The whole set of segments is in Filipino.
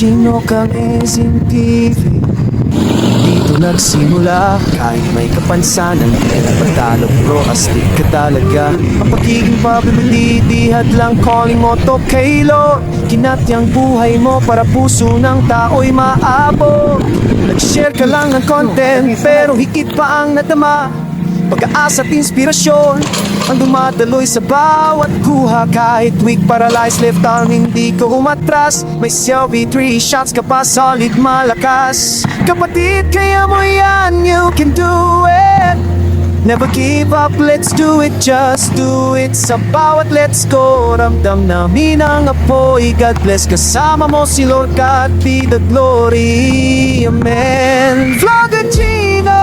Chino Kamezing TV. Dito nagsimula, kahit may kapansanan, patalo bro, astig ka talaga. Ang pagiging pabilidi, hadlang calling mo to kay Lord. Kinatyang buhay mo para puso ng tao'y maabot. Nag-share ka lang ng content, pero higit pa ang nadama. Pag-aasa at inspirasyon ang dumadaloy sa bawat kuha. Kahit weak, paralyzed, left arm, hindi ko umatras. May selfie, 3 shots ka pa, solid, malakas. Kapatid, kaya mo yan, you can do it. Never give up, let's do it, just do it. Sa bawat let's go, ramdam namin ang apoy. God bless, kasama mo si Lord, God be the glory, amen. Vlogger Chino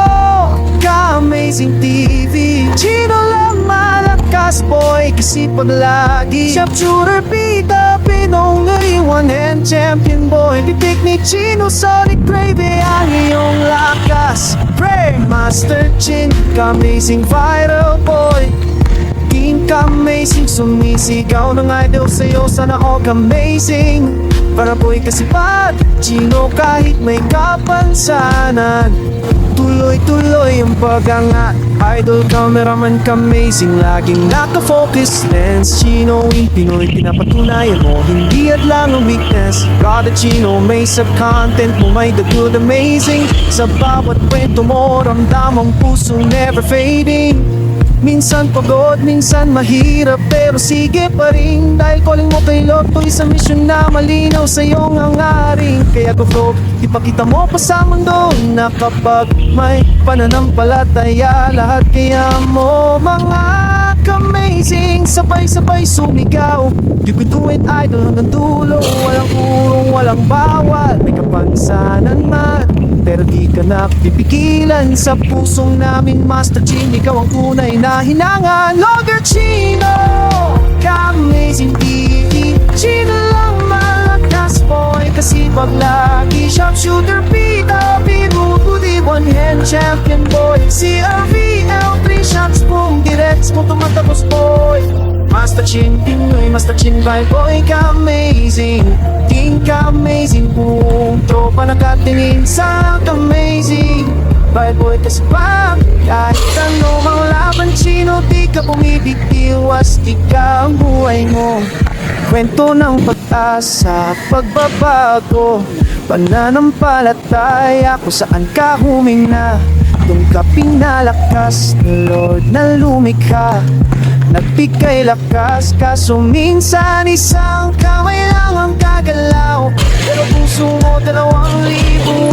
Kamezing TV. Chino lang malakas boy, kasi pag lagi sharpshooter, pita, pinongari, one hand champion boy. Pitik ni Chino, Sonic Gravy ang iyong lakas. Pray Master Chin Kamezing viral boy. King Kamezing, sumisigaw ng idol sa'yo, sana all Kamezing. Para boy kasipat, Chino kahit may kapansanan. Tuloy-tuloy ang pagangat, idol cameraman Kamezing, laging naka-focus lens. Chino in Pinoy, pinapatunayan mo, hindi at lang ang weakness. Brother Chino, may sa content mo, may the good amazing. Sa bawat kwento mo, ramdam ang puso never fading. Minsan pagod, minsan mahirap, pero sige pa rin. Dahil calling mo kay Lord, to isang mission na malinaw sa iyong hangarin. Kaya go flow, ipakita mo pa sa mundo na kapag may pananampalataya, lahat kaya mo mga Kamezing. Sabay-sabay sumigaw, you can do it idol hanggang dulo. Walang urong, walang bawal, may kapansanan man, pero di ka napipigilan. Sa pusong namin Master Chin, ikaw ang tunay na hinangan. Vlogger Chino Kamezing TV. Chino lang malakas boy, kasi pag lagi sharpshooter, pita, pinupudi, one hand champion boy. CRVL, 3 shots, boom, direct mo tumatapos boy. Master Chin Pinoy, Master Chin vibe boy Kamezing. King Kamezing, buong tropa nakatingin sa Kamezing. Vibe boy kasi pa, kahit ano mang laban Chino, di ka bumibigil, astig ka ang buhay mo. Kwento ng pag-asa, pagbabago, pananampalataya kung saan ka humina. Doon ka pinalakas ng Lord na lumikha, nagbigay lakas, kaso minsan isang kamay lang ang gagalaw. Pero puso mo 2,000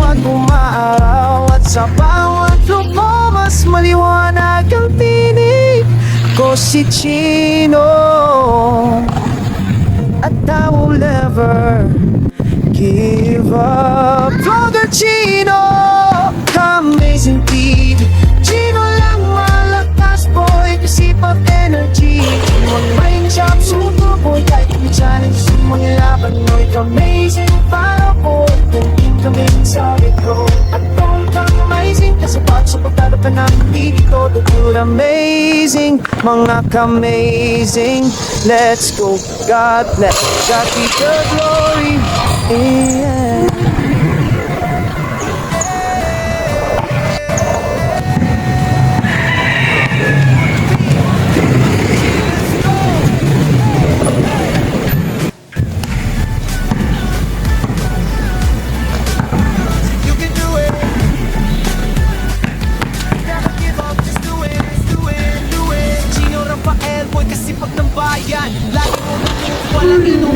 at umaaraw, at sa bawat look mo mas maliwanag ang tinig. Ako si Chino, at I will never give up. Vlogger Chino Kamezing TV. Chino lang malakas boy, kasi pag energy. Mag-brain shop, super boy, kahit may challenge sa mga laban mo'y Kamezing para po. Thinking kami sa retro, at don't Kamezing, kasi pat sa pagdalo ka namin dito. The good amazing, mga Kamezing. Let's go, God bless, God be the glory, yeah. Palomino